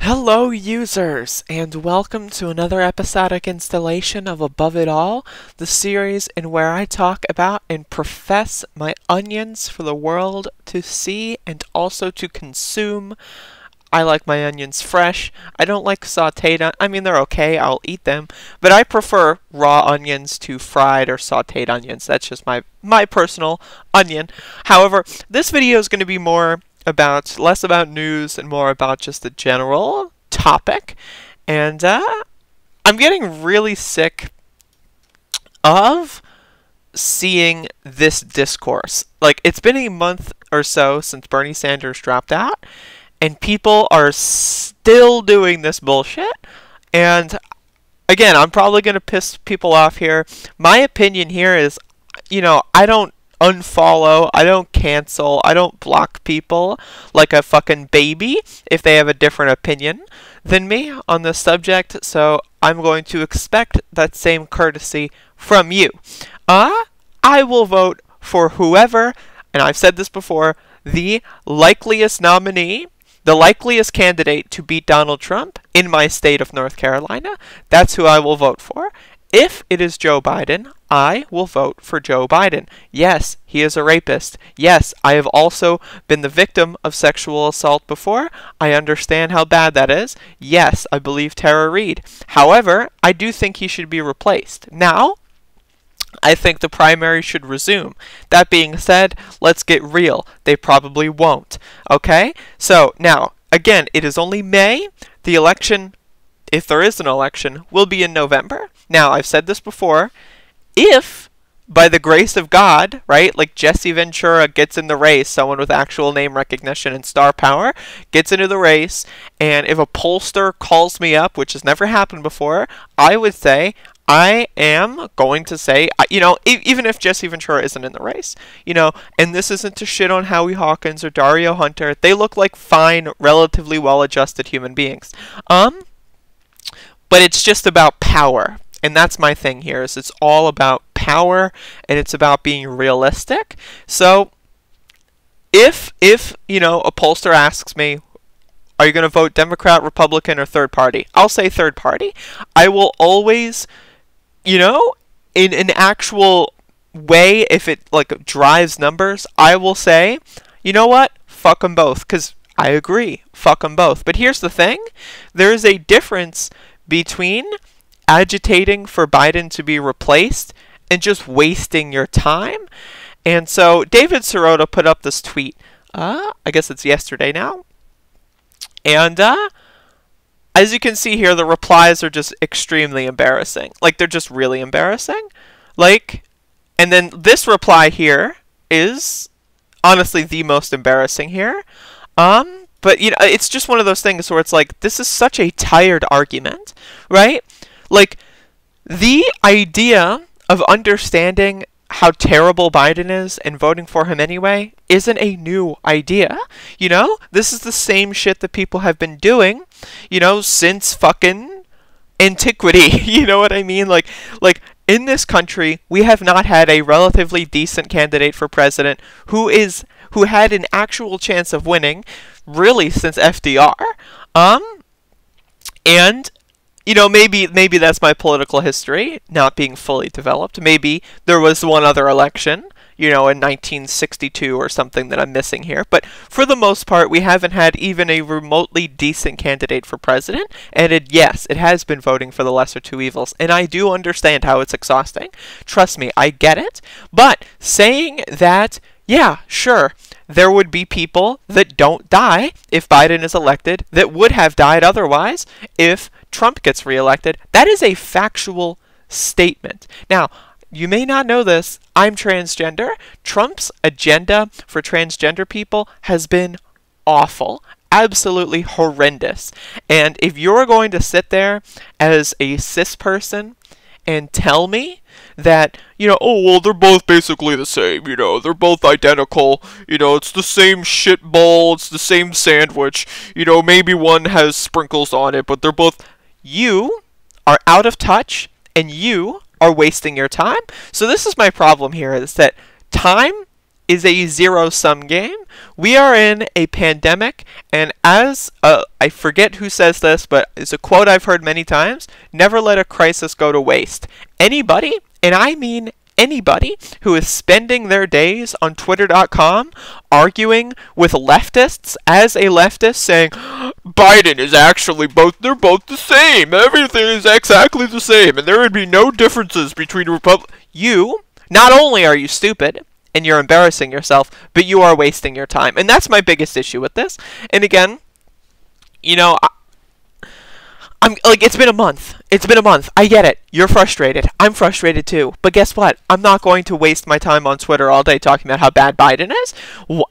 Hello users, and welcome to another episodic installation of Above It All, the series in where I talk about and profess my onions for the world to see and also to consume. I like my onions fresh. I don't like sauteed. I mean, they're okay, I'll eat them, but I prefer raw onions to fried or sauteed onions. That's just my personal onion. However, this video is going to be less about news and more about just the general topic. And I'm getting really sick of seeing this discourse. Like, it's been a month or so since Bernie Sanders dropped out, and people are still doing this bullshit. And again, I'm probably going to piss people off here. My opinion here is, I don't unfollow, I don't cancel, I don't block people like a fucking baby if they have a different opinion than me on this subject, so I'm going to expect that same courtesy from you. I will vote for whoever, and I've said this before, the likeliest nominee, the likeliest candidate to beat Donald Trump in my state of North Carolina. That's who I will vote for. If it is Joe Biden, I will vote for Joe Biden. Yes, he is a rapist. Yes, I have also been the victim of sexual assault before. I understand how bad that is. Yes, I believe Tara Reid. However, I do think he should be replaced. Now, I think the primary should resume. That being said, let's get real. They probably won't. Okay? So, now, again, it is only May. The election, if there is an election, will be in November. Now, I've said this before. If, by the grace of God, right, like Jesse Ventura gets in the race, someone with actual name recognition and star power, gets into the race, and if a pollster calls me up, which has never happened before, I would say, I am going to say, even if Jesse Ventura isn't in the race, and this isn't to shit on Howie Hawkins or Dario Hunter, they look like fine, relatively well-adjusted human beings. But it's just about power. And that's my thing here, is it's all about power, and it's about being realistic. So, if a pollster asks me, are you going to vote Democrat, Republican, or third party? I'll say third party. I will always, in an actual way, if it, drives numbers, I will say, you know what? Fuck them both, because I agree. Fuck them both. But here's the thing. There is a difference between agitating for Biden to be replaced and just wasting your time. And so David Sirota put up this tweet, I guess it's yesterday now, and as you can see here, the replies are just extremely embarrassing. Like, they're just really embarrassing. And then this reply here is honestly the most embarrassing here. But it's just one of those things where it's like, this is such a tired argument, right? Like, the idea of understanding how terrible Biden is and voting for him anyway isn't a new idea. This is the same shit that people have been doing, since fucking antiquity. You know what I mean? Like in this country, we have not had a relatively decent candidate for president who had an actual chance of winning really since FDR. And maybe that's my political history not being fully developed. Maybe there was one other election, in 1962 or something that I'm missing here. But for the most part, we haven't had even a remotely decent candidate for president. And yes, it has been voting for the lesser two evils. And I do understand how it's exhausting. Trust me, I get it. But saying that, yeah, sure, there would be people that don't die if Biden is elected that would have died otherwise if Trump gets reelected. That is a factual statement. Now, you may not know this, I'm transgender. Trump's agenda for transgender people has been awful. Absolutely horrendous. And if you're going to sit there as a cis person and tell me that, oh, well, they're both basically the same, they're both identical, it's the same shit ball, it's the same sandwich, maybe one has sprinkles on it, but they're both... You are out of touch, and you are wasting your time. So this is my problem here, is that time is a zero-sum game. We are in a pandemic, and as I forget who says this, but it's a quote I've heard many times, never let a crisis go to waste. Anybody, and I mean anybody, who is spending their days on Twitter.com arguing with leftists as a leftist saying, Biden is actually they're both the same, everything is exactly the same, and there would be no differences between you, not only are you stupid, and you're embarrassing yourself, but you are wasting your time. And that's my biggest issue with this. And again, you know, I'm like, it's been a month. It's been a month. I get it. You're frustrated. I'm frustrated too. But guess what? I'm not going to waste my time on Twitter all day talking about how bad Biden is.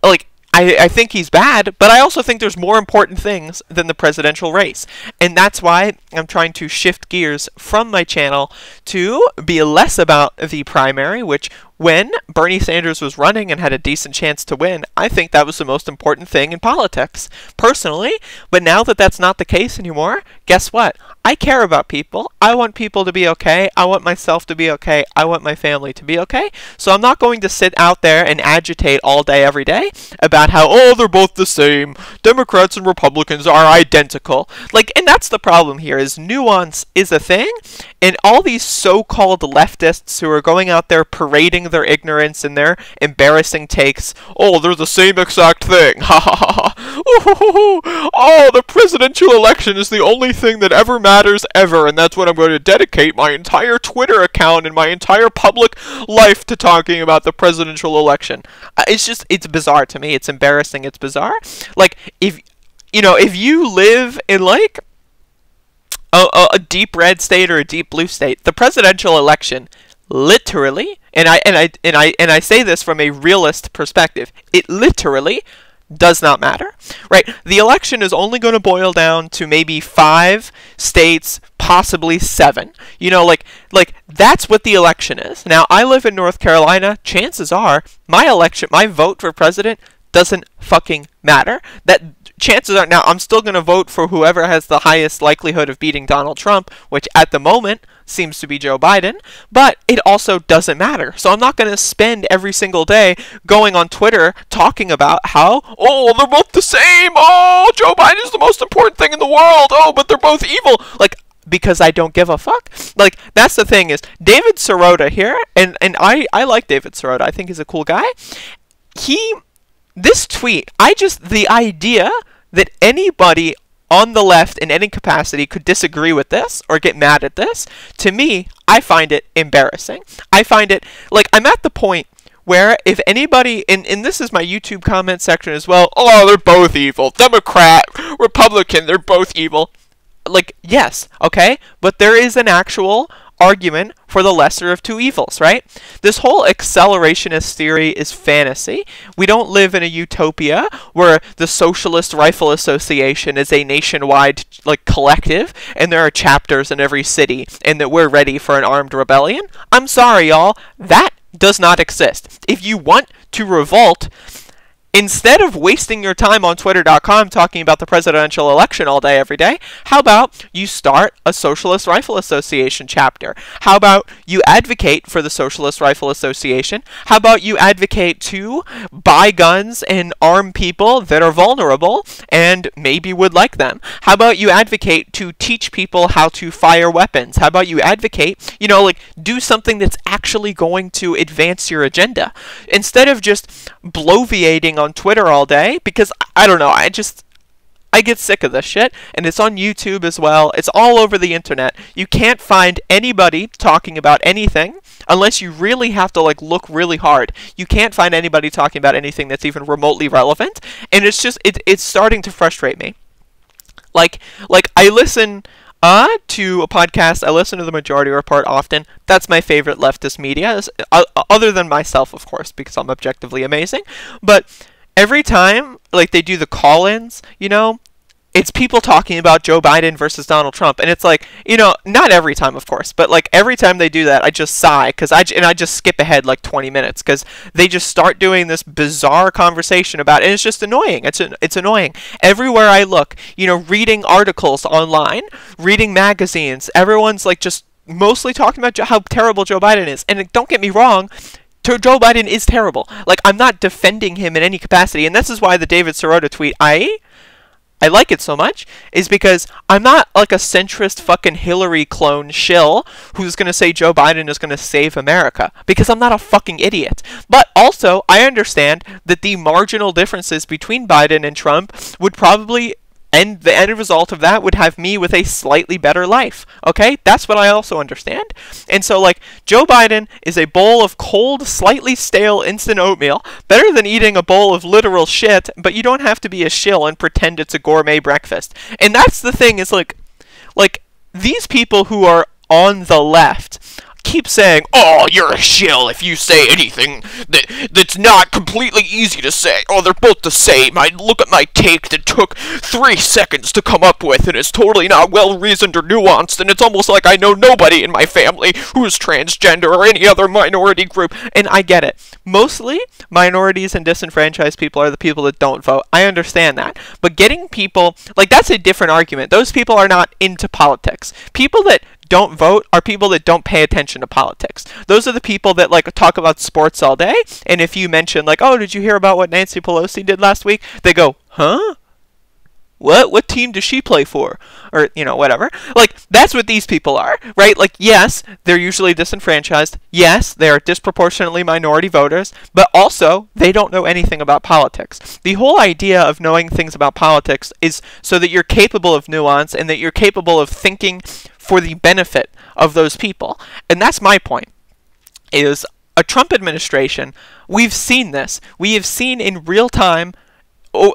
Like, I think he's bad, but I also think there's more important things than the presidential race. And that's why I'm trying to shift gears from my channel to be less about the primary, which when Bernie Sanders was running and had a decent chance to win, I think that was the most important thing in politics, personally. But now that that's not the case anymore, guess what? I care about people. I want people to be okay. I want myself to be okay. I want my family to be okay. So I'm not going to sit out there and agitate all day, every day about how, oh, they're both the same. Democrats and Republicans are identical. Like, and that's the problem here, is nuance is a thing. And all these so-called leftists who are going out there parading their ignorance and their embarrassing takes, oh, they're the same exact thing. Ha ha ha ha. Oh, the presidential election is the only thing that ever matters ever, and that's what I'm going to dedicate my entire Twitter account and my entire public life to talking about the presidential election. It's bizarre to me. It's embarrassing. It's bizarre. Like, if you live in, like, a deep red state or a deep blue state, the presidential election literally, and I say this from a realist perspective, it literally does not matter, right? The election is only going to boil down to maybe 5 states, possibly 7. You know, like that's what the election is. Now, I live in North Carolina. Chances are my vote for president doesn't fucking matter. That chances are, now I'm still going to vote for whoever has the highest likelihood of beating Donald Trump, which at the moment seems to be Joe Biden, but it also doesn't matter. So I'm not going to spend every single day going on Twitter talking about how, oh, they're both the same, oh, Joe Biden's the most important thing in the world, oh, but they're both evil, like, because I don't give a fuck. Like, that's the thing, is David Sirota here, and I like David Sirota, I think he's a cool guy. This tweet, the idea that anybody on the left in any capacity could disagree with this or get mad at this, to me, I find it embarrassing. I find it, like, I'm at the point where if anybody, and this is my YouTube comment section as well, oh, they're both evil. Democrat, Republican, they're both evil. Like, yes, okay, but there is an actual argument for the lesser of two evils, right? This whole accelerationist theory is fantasy. We don't live in a utopia where the Socialist Rifle Association is a nationwide, like, collective, and there are chapters in every city, and that we're ready for an armed rebellion. I'm sorry, y'all. That does not exist. If you want to revolt, instead of wasting your time on Twitter.com talking about the presidential election all day, every day, how about you start a Socialist Rifle Association chapter? How about you advocate for the Socialist Rifle Association? How about you advocate to buy guns and arm people that are vulnerable and maybe would like them? How about you advocate to teach people how to fire weapons? How about you advocate, you know, like, do something that's actually going to advance your agenda, instead of just bloviating on Twitter all day, because I don't know, I get sick of this shit, and it's on YouTube as well. It's all over the internet. You can't find anybody talking about anything unless you really have to, like, look really hard. You can't find anybody talking about anything that's even remotely relevant, and it's just it's starting to frustrate me. Like I listen to a podcast. I listen to the Majority Report often. That's my favorite leftist media, other than myself, of course, because I'm objectively amazing. But every time, like, they do the call-ins, you know, it's people talking about Joe Biden versus Donald Trump, and it's like, you know, not every time, of course, but, like, every time they do that, I just sigh, because I just skip ahead like 20 minutes, because they just start doing this bizarre conversation about it, and it's just annoying. It's annoying. Everywhere I look, you know, reading articles online, reading magazines, everyone's, like, just mostly talking about how terrible Joe Biden is, and don't get me wrong, Joe Biden is terrible. Like, I'm not defending him in any capacity, and this is why the David Sirota tweet, I like it so much, is because I'm not like a centrist fucking Hillary clone shill who's going to say Joe Biden is going to save America, because I'm not a fucking idiot. But also, I understand that the marginal differences between Biden and Trump would probably, and the end result of that would have me with a slightly better life. Okay? That's what I also understand. And so, like, Joe Biden is a bowl of cold, slightly stale instant oatmeal, better than eating a bowl of literal shit, but you don't have to be a shill and pretend it's a gourmet breakfast. And that's the thing, is like, these people who are on the left keep saying, oh, you're a shill if you say anything that's not completely easy to say. Oh, they're both the same. I look at my take that took 3 seconds to come up with, and it's totally not well-reasoned or nuanced, and it's almost like I know nobody in my family who is transgender or any other minority group. And I get it. Mostly, minorities and disenfranchised people are the people that don't vote. I understand that. But getting people, like, that's a different argument. Those people are not into politics. People that don't vote are people that don't pay attention to politics. Those are the people that, like, talk about sports all day, and if you mention, like, oh, did you hear about what Nancy Pelosi did last week? They go, huh? What team does she play for? Or, you know, whatever. Like, that's what these people are, right? Like, yes, they're usually disenfranchised. Yes, they are disproportionately minority voters. But also, they don't know anything about politics. The whole idea of knowing things about politics is so that you're capable of nuance and that you're capable of thinking for the benefit of those people. And that's my point, is a Trump administration, we've seen this. We have seen in real time,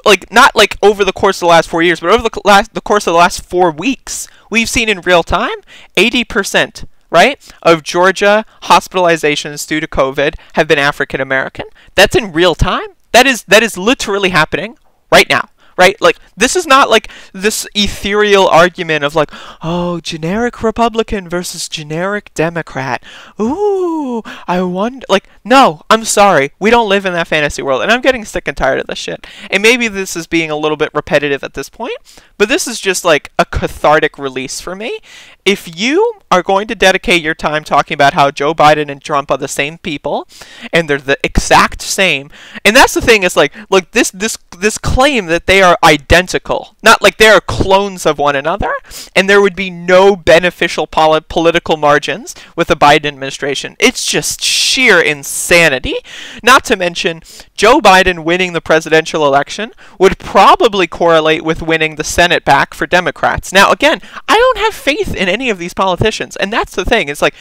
like, not like over the course of the last 4 years, but over the course of the last 4 weeks, we've seen in real time 80%, right, of Georgia hospitalizations due to COVID have been African American. That's in real time. That is literally happening right now. Right? Like, this is not like this ethereal argument of like, oh, generic Republican versus generic Democrat. Ooh, I wonder. Like, no, I'm sorry. We don't live in that fantasy world. And I'm getting sick and tired of this shit. And maybe this is being a little bit repetitive at this point, but this is just like a cathartic release for me. If you are going to dedicate your time talking about how Joe Biden and Trump are the same people, and they're the exact same, and that's the thing, is like this claim that they are identical, not like they are clones of one another, and there would be no beneficial political margins with the Biden administration. It's just sheer insanity. Not to mention, Joe Biden winning the presidential election would probably correlate with winning the Senate back for Democrats. Now, again, I don't have faith in any of these politicians, and that's the thing. It's like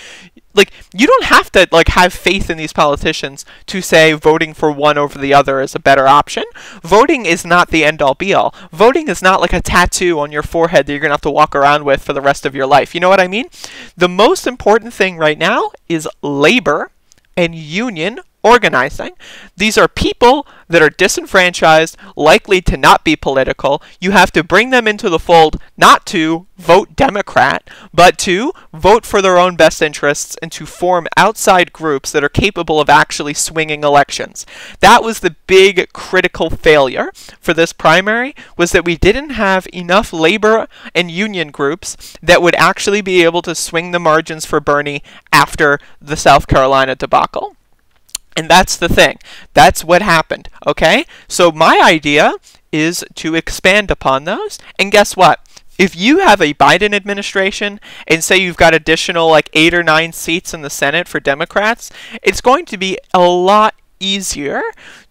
you don't have to like have faith in these politicians to say voting for one over the other is a better option. Voting is not the end all be all. Voting is not like a tattoo on your forehead that you're gonna have to walk around with for the rest of your life. You know what I mean? The most important thing right now is labor and union organizing. These are people that are disenfranchised, likely to not be political. You have to bring them into the fold, not to vote Democrat, but to vote for their own best interests and to form outside groups that are capable of actually swinging elections. That was the big critical failure for this primary, was that we didn't have enough labor and union groups that would actually be able to swing the margins for Bernie after the South Carolina debacle. And that's the thing. That's what happened, okay? So my idea is to expand upon those. And guess what? If you have a Biden administration and say you've got additional like 8 or 9 seats in the Senate for Democrats, it's going to be a lot easier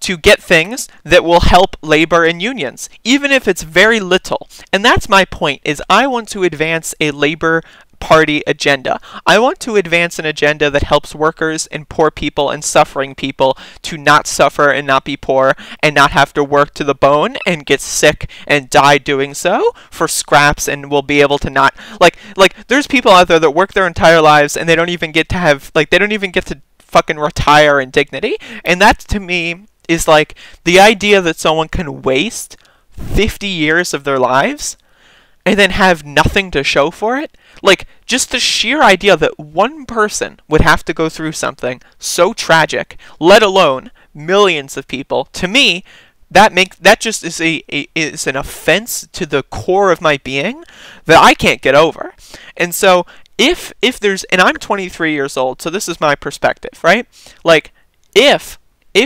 to get things that will help labor and unions, even if it's very little. And that's my point, is I want to advance a labor party agenda. I want to advance an agenda that helps workers and poor people and suffering people to not suffer and not be poor and not have to work to the bone and get sick and die doing so for scraps, and will be able to not like there's people out there that work their entire lives and they don't even get to have they don't even get to fucking retire in dignity. And that to me is like the idea that someone can waste 50 years of their lives and then have nothing to show for it. Like, just the sheer idea that one person would have to go through something so tragic, let alone millions of people, to me, that just is is an offense to the core of my being that I can't get over. And so if there's, and I'm 23 years old, so this is my perspective, right? Like, if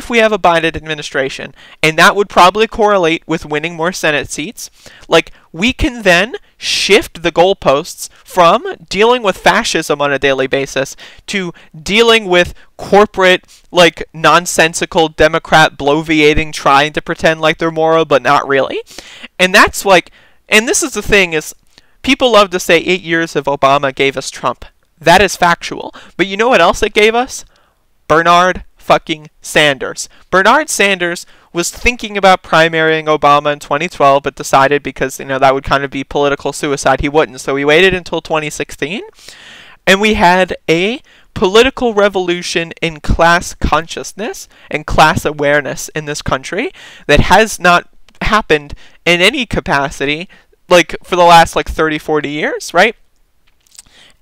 we have a Biden administration, and that would probably correlate with winning more Senate seats, like, we can then shift the goalposts from dealing with fascism on a daily basis to dealing with corporate, like, nonsensical Democrat bloviating, trying to pretend like they're moral, but not really. And that's like, and this is the thing, is people love to say 8 years of Obama gave us Trump. That is factual. But you know what else it gave us? Bernard fucking Sanders. Bernard Sanders was thinking about primarying Obama in 2012, but decided, because, you know, that would kind of be political suicide, he wouldn't. So he waited until 2016, and we had a political revolution in class consciousness and class awareness in this country that has not happened in any capacity, like, for the last, like, 30, 40 years, right?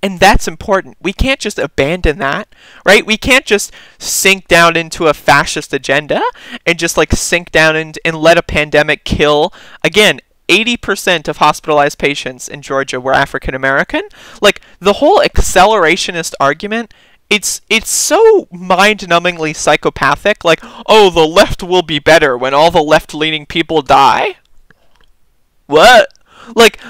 And that's important. We can't just abandon that, right? We can't just sink down into a fascist agenda and just, like, sink down and let a pandemic kill. Again, 80% of hospitalized patients in Georgia were African American. Like, the whole accelerationist argument, it's so mind-numbingly psychopathic. Like, oh, the left will be better when all the left-leaning people die. What? Like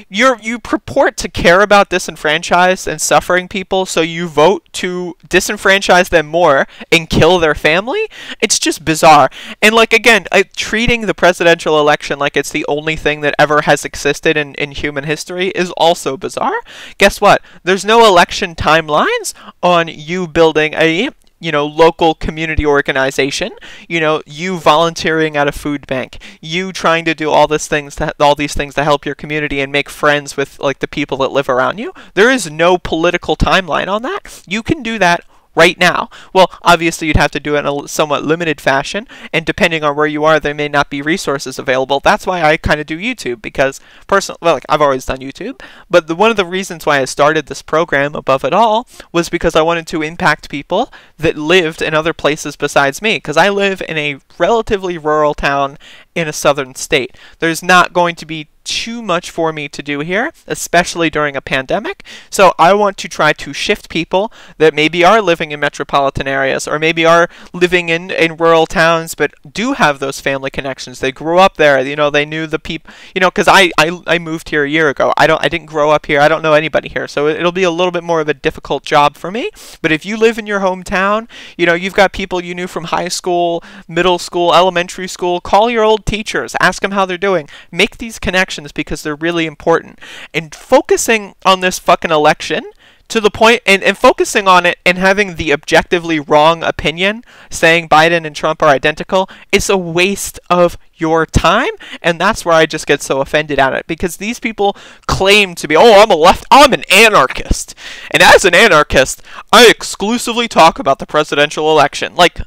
you purport to care about disenfranchised and suffering people, so you vote to disenfranchise them more and kill their family? It's just bizarre. And, like, again, treating the presidential election like it's the only thing that ever has existed in human history is also bizarre. Guess what? There's no election timelines on you building a, you know, local community organization, you know, you volunteering at a food bank, you trying to do all these things to help your community and make friends with, like, the people that live around you. There is no political timeline on that. You can do that right now. Well, obviously you'd have to do it in a somewhat limited fashion, and depending on where you are, there may not be resources available. That's why I kind of do YouTube, because personally, well, like, I've always done YouTube, but one of the reasons why I started this program, Above It All, was because I wanted to impact people that lived in other places besides me, because I live in a relatively rural town in a southern state. There's not going to be too much for me to do here, especially during a pandemic. So I want to try to shift people that maybe are living in metropolitan areas, or maybe are living in rural towns, but do have those family connections. They grew up there, you know, they knew the people, you know, because I moved here a year ago. I didn't grow up here. I don't know anybody here. So it'll be a little bit more of a difficult job for me. But if you live in your hometown, you know, you've got people you knew from high school, middle school, elementary school, call your old teachers, ask them how they're doing. Make these connections, because they're really important. And focusing on this fucking election to the point, and focusing on it and having the objectively wrong opinion, saying Biden and Trump are identical, is a waste of your time. And that's where I just get so offended at it, because these people claim to be, oh, I'm an anarchist, and as an anarchist I exclusively talk about the presidential election. Like,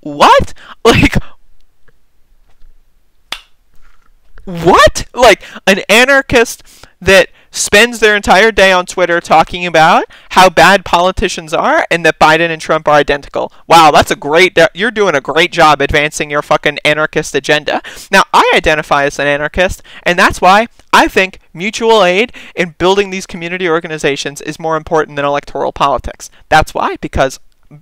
what? Like, what? Like, an anarchist that spends their entire day on Twitter talking about how bad politicians are and that Biden and Trump are identical. Wow, you're doing a great job advancing your fucking anarchist agenda. Now, I identify as an anarchist, and that's why I think mutual aid in building these community organizations is more important than electoral politics. That's why, because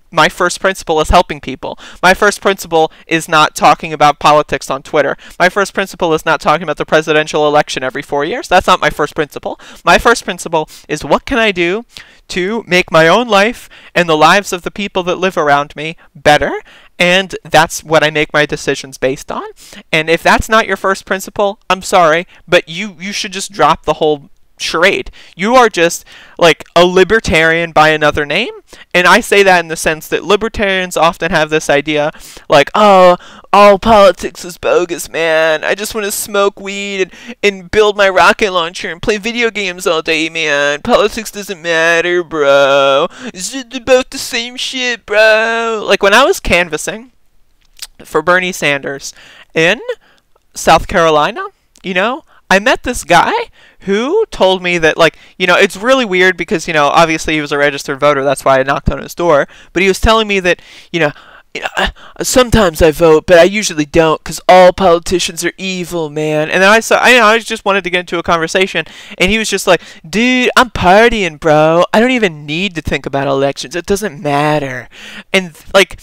my first principle is helping people. My first principle is not talking about politics on Twitter. My first principle is not talking about the presidential election every 4 years. That's not my first principle. My first principle is, what can I do to make my own life and the lives of the people that live around me better? And that's what I make my decisions based on. And if that's not your first principle, I'm sorry, but you should just drop the whole charade. You are just, like, a libertarian by another name. And I say that in the sense that libertarians often have this idea, like, oh, all politics is bogus, man. I just want to smoke weed and build my rocket launcher and play video games all day, man. Politics doesn't matter, bro. It's just about the same shit, bro. Like, when I was canvassing for Bernie Sanders in South Carolina, you know, I met this guy who told me that, like, you know, it's really weird because, you know, obviously he was a registered voter. That's why I knocked on his door. But he was telling me that, you know, sometimes I vote, but I usually don't, because all politicians are evil, man. And then I just wanted to get into a conversation, and he was just like, dude, I'm partying, bro. I don't even need to think about elections. It doesn't matter. And, like,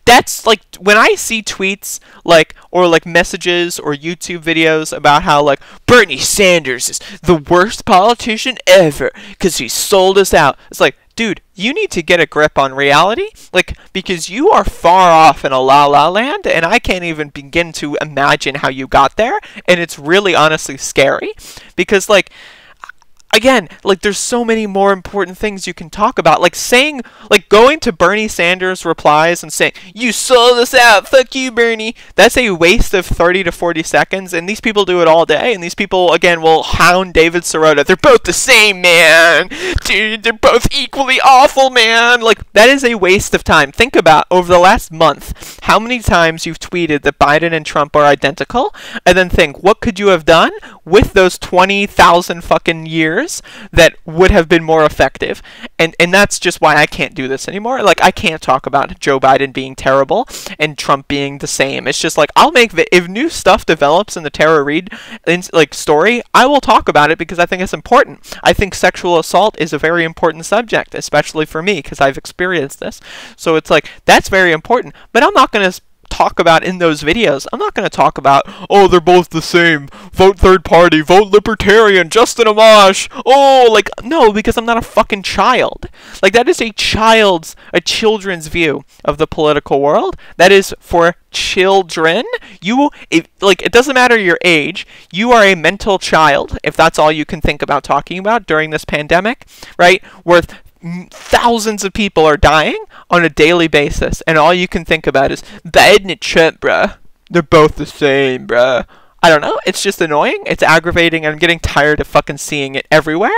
That's like when I see tweets like or like messages or YouTube videos about how like Bernie Sanders is the worst politician ever because he sold us out. It's like, dude, you need to get a grip on reality, like, because you are far off in a la la land, and I can't even begin to imagine how you got there, and it's really honestly scary because like, again, like, there's so many more important things you can talk about. Like saying, like, going to Bernie Sanders' replies and saying, "You sold us out, fuck you, Bernie." That's a waste of 30 to 40 seconds, and these people do it all day, and these people, again, will hound David Sirota. They're both the same, man. Dude, they're both equally awful, man. Like, that is a waste of time. Think about, over the last month, how many times you've tweeted that Biden and Trump are identical, and then think, what could you have done with those 20,000 fucking years that would have been more effective? And that's just why I can't do this anymore. Like, I can't talk about Joe Biden being terrible and Trump being the same. It's just like, I'll make if new stuff develops in the Tara Reade like story, I will talk about it because I think it's important. I think sexual assault is a very important subject, especially for me because I've experienced this. So it's like, that's very important, but I'm not going to talk about in those videos. I'm not going to talk about, oh, they're both the same, vote third party, vote libertarian, Justin Amash, oh, like, no, because I'm not a fucking child. Like, that is a children's view of the political world. That is for children. It doesn't matter your age, you are a mental child if that's all you can think about talking about during this pandemic, right? Worth thousands of people are dying on a daily basis, and all you can think about is Biden and Trump, bruh. They're both the same, bruh. I don't know. It's just annoying. It's aggravating. I'm getting tired of fucking seeing it everywhere.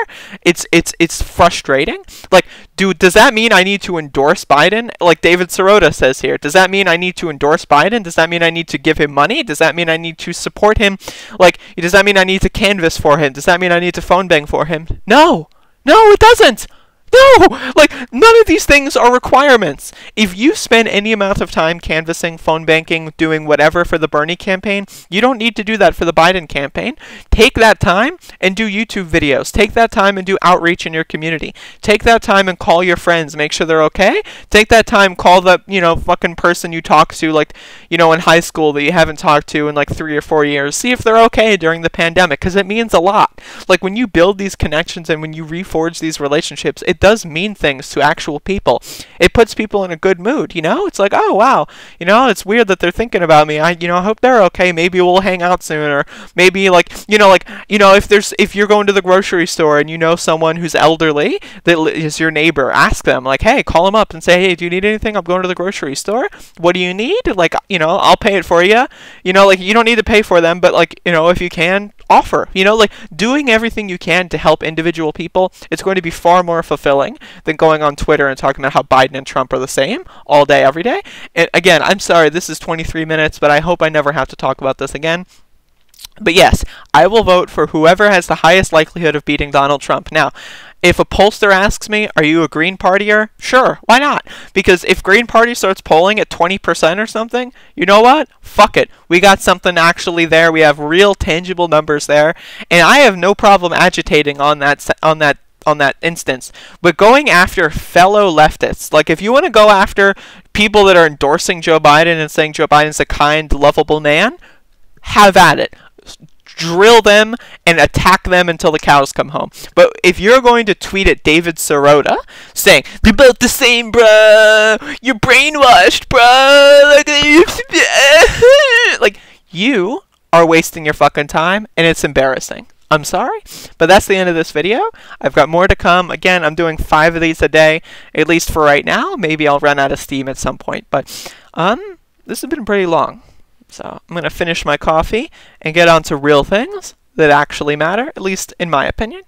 It's frustrating. Like, dude, does that mean I need to endorse Biden? Like David Sirota says here. Does that mean I need to endorse Biden? Does that mean I need to give him money? Does that mean I need to support him? Like, does that mean I need to canvass for him? Does that mean I need to phone bang for him? No. No, it doesn't. No! Like, none of these things are requirements. If you spend any amount of time canvassing, phone banking, doing whatever for the Bernie campaign, you don't need to do that for the Biden campaign. Take that time and do YouTube videos. Take that time and do outreach in your community. Take that time and call your friends, make sure they're okay. Take that time, call the, fucking person you talk to, like, in high school that you haven't talked to in like 3 or 4 years. See if they're okay during the pandemic, because it means a lot. Like, when you build these connections and when you reforge these relationships, it does mean things to actual people. It puts people in a good mood, It's like, oh, wow, it's weird that they're thinking about me. I hope they're okay. Maybe we'll hang out soon, or maybe if you're going to the grocery store and you know someone who's elderly that is your neighbor, ask them, like, hey, call them up and say, hey, do you need anything? I'm going to the grocery store. What do you need? Like, I'll pay it for you. Like, you don't need to pay for them, but like, if you can, offer, like, doing everything you can to help individual people. It's going to be far more fulfilling than going on Twitter and talking about how Biden and Trump are the same all day, every day. And again, I'm sorry, this is 23 minutes, but I hope I never have to talk about this again. But yes, I will vote for whoever has the highest likelihood of beating Donald Trump. Now, if a pollster asks me, are you a Green Partier? Sure, why not? Because if Green Party starts polling at 20% or something, you know what? Fuck it. We got something actually there. We have real tangible numbers there. And I have no problem agitating on that instance. But going after fellow leftists, like, if you want to go after people that are endorsing Joe Biden and saying Joe Biden's a kind, lovable man, have at it. Drill them and attack them until the cows come home. But if you're going to tweet at David Sirota saying, they're both the same, bruh, you're brainwashed, bruh, like, you are wasting your fucking time, and it's embarrassing. I'm sorry, but that's the end of this video. I've got more to come. Again, I'm doing 5 of these a day, at least for right now. Maybe I'll run out of steam at some point, but this has been pretty long. So I'm going to finish my coffee and get on to real things that actually matter, at least in my opinion.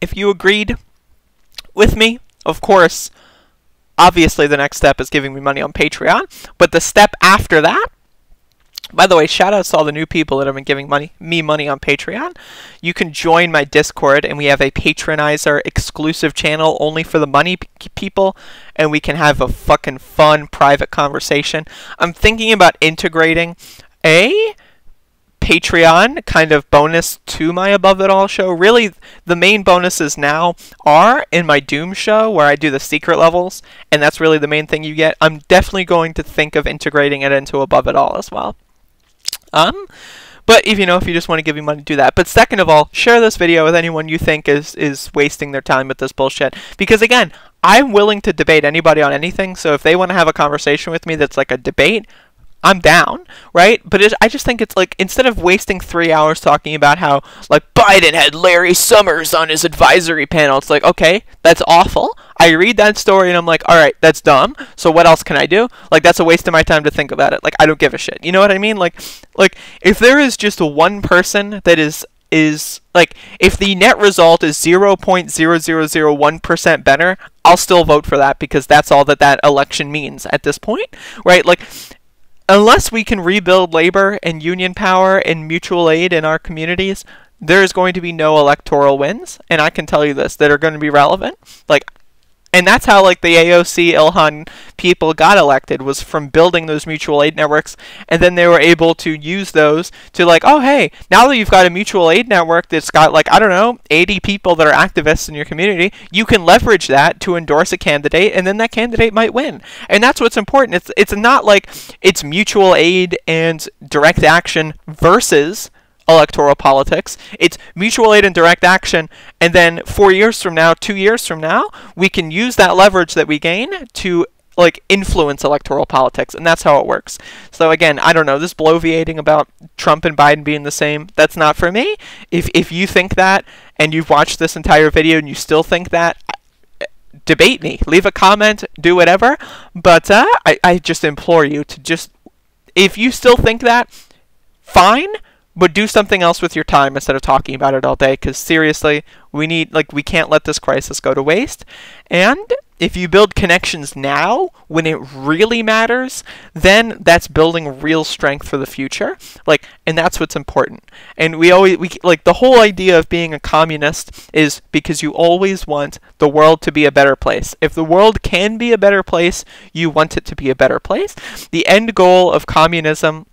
If you agreed with me, of course, obviously the next step is giving me money on Patreon, but the step after that, by the way, shout out to all the new people that have been giving me money on Patreon. You can join my Discord, and we have a Patronizer exclusive channel only for the money people, and we can have a fucking fun private conversation. I'm thinking about integrating a Patreon kind of bonus to my Above It All show. Really, the main bonuses now are in my Doom show, where I do the secret levels, and that's really the main thing you get. I'm definitely going to think of integrating it into Above It All as well. But if you just want to give me money, do that. But second of all, share this video with anyone you think is wasting their time with this bullshit. Because again, I'm willing to debate anybody on anything, so if they want to have a conversation with me that's like a debate, I'm down, right? But I just think it's like, instead of wasting 3 hours talking about how, like, Biden had Larry Summers on his advisory panel, it's like, okay, that's awful. I read that story and I'm like, all right, that's dumb. So what else can I do? Like, that's a waste of my time to think about it. Like, I don't give a shit. You know what I mean? Like if there is just one person that is like, if the net result is 0.0001% better, I'll still vote for that, because that's all that election means at this point, right? Like, unless we can rebuild labor and union power and mutual aid in our communities, there is going to be no electoral wins, and I can tell you this, that are going to be relevant. Like, and that's how, like, the AOC Ilhan people got elected, was from building those mutual aid networks, and then they were able to use those to, like, oh, hey, now that you've got a mutual aid network that's got, like, I don't know, 80 people that are activists in your community, you can leverage that to endorse a candidate, and then that candidate might win. And that's what's important. It's not like it's mutual aid and direct action versus electoral politics. It's mutual aid and direct action, and then 4 years from now, 2 years from now, we can use that leverage that we gain to, like, influence electoral politics, and that's how it works. So again, I don't know, this bloviating about Trump and Biden being the same, that's not for me. If you think that, and you've watched this entire video and you still think that, debate me, leave a comment, do whatever, but I just implore you to just, if you still think that, fine, but do something else with your time instead of talking about it all day, because seriously, we can't let this crisis go to waste. And if you build connections now, when it really matters, then that's building real strength for the future. Like, and that's what's important. And we like, the whole idea of being a communist is because you always want the world to be a better place. If the world can be a better place, you want it to be a better place. The end goal of communism,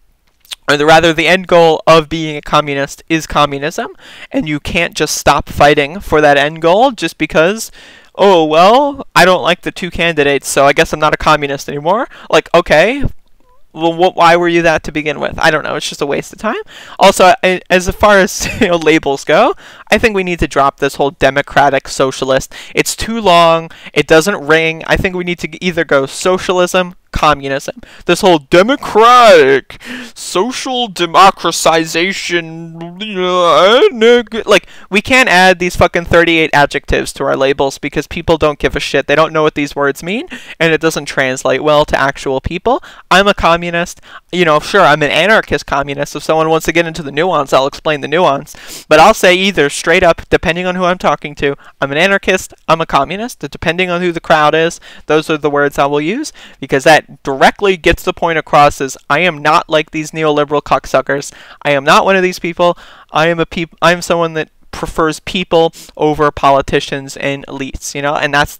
or rather, the end goal of being a communist is communism, and you can't just stop fighting for that end goal just because, oh, well, I don't like the two candidates, so I guess I'm not a communist anymore. Like, okay, well, why were you that to begin with? I don't know. It's just a waste of time. Also, as far as labels go, I think we need to drop this whole democratic socialist. It's too long. It doesn't ring. I think we need to either go socialism, communism. This whole democratic, social democratization, like, we can't add these fucking 38 adjectives to our labels because people don't give a shit. They don't know what these words mean, and it doesn't translate well to actual people. I'm a communist. Sure, I'm an anarchist communist. If someone wants to get into the nuance, I'll explain the nuance. But I'll say either straight up, depending on who I'm talking to, I'm an anarchist, I'm a communist. Depending on who the crowd is, those are the words I will use, because that directly gets the point across as I am not like these neoliberal cocksuckers. I am not one of these people. I am someone that prefers people over politicians and elites, and that's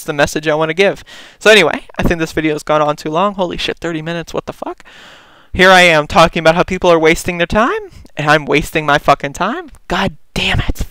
the message I want to give. So anyway, I think this video has gone on too long. Holy shit, 30 minutes, what the fuck? Here I am talking about how people are wasting their time, and I'm wasting my fucking time. God damn it.